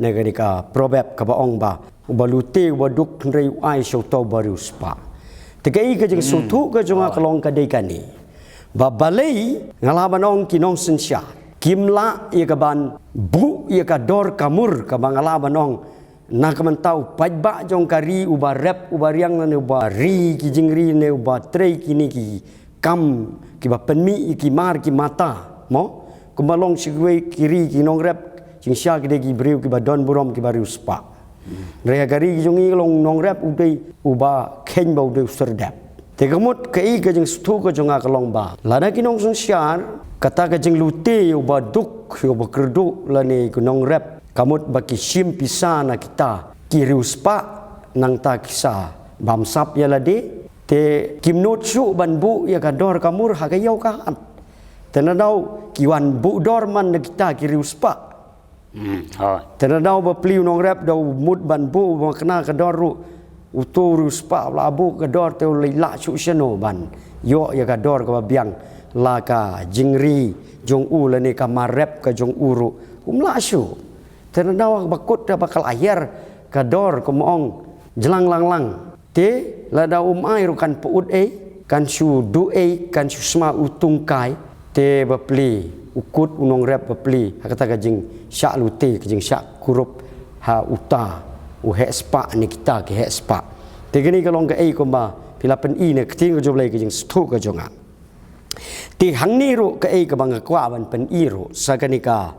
negarika proverb ka baong ba ubalute waduk rei ai shoto baru spa tegai ka jeng sutu ka jonga kalong ka dei kani ba balei ngalaban ong kinong sensya kimla ia ka ban bu ia ka dor kamur ka bangalaban ong na ka mentau pajba jong kari uba rep uba riang ne uba ri ki jingri ne uba trei kini ki kam ki ba penmi ki mar ki mata mo kumalong sigwe kiri ki nong rep jing sya ki de ki briu ki ba don burom ki baru spa rea gari ki jongi long nong rep udai uba ken ba udai serdap te kamut kai ka jing stu ka jonga kalong ba lada ki nong sun syar kata ka jing lute uba duk uba kerdu lani ku nong rep kamut baki sim pisana kita kiriu spa nang ta kisa bamsap ya lade te kimnot su ban bu ya ka dor kamur ha ka yau ka tenadau kiwan bu dor man kita kiriu spa tenadau ba pliu nong rep dau mut ban bu ma kena ka dor ru uturu spa la bu ka dor te la su seno ban yo ya ka dor ka biang la ka jingri jong u la ni ka marep ka jong uru umla su tenadau bakut da bakal akhir ka dor ko moong jelang lang te la da ai rukan puut kan su du kan su sma utung kai te bapli ukut unong rep bapli kata kajing syak lute kajing syak kurup ha uta u he spa ni kita ke he spa te gini kalong ka ko ba pila pen i ne kting ko joblai kajing stu ka jonga ti hang ni ru ka ka bang kwa ban pen i ru sakanika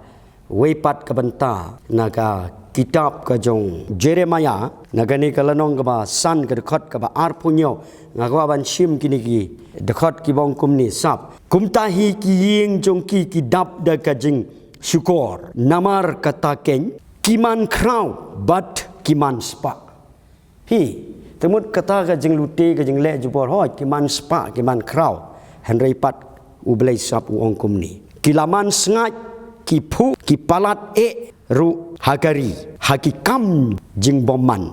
weipat ka banta naga kitab ka jong Jeremiah nagani kalanong ka ba san ka dekat ka ba arpunyo ngakwa ban sim kini ki dekat ki bong kum ni sap kum tahi ki ying jong ki dap da ka jing syukur namar kata ken kiman krau bat kiman spa hi temut kata ka jing lute ka jing le jupor ho kiman spa kiman krau henry pat ublai sap ong kum ni kilaman sngat ki phu ki palat ru hagari hakikam jing boman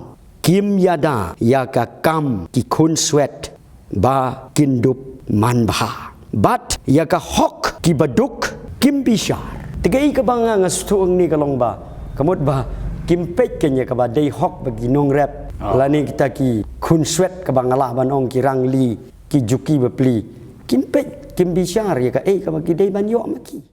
kim yada yaka kam ki kun swet ba kindup man bah bat yaka hok ki baduk kim bishar tegai ka banga ngastuang ni kalong ba kamut ba kim pek kenya ka ba dei hok bagi nong rep lani kita ki kun swet ka bangala banong ki rangli ki juki bepli kim pek kim bishar yaka ka bagi dei ban yo maki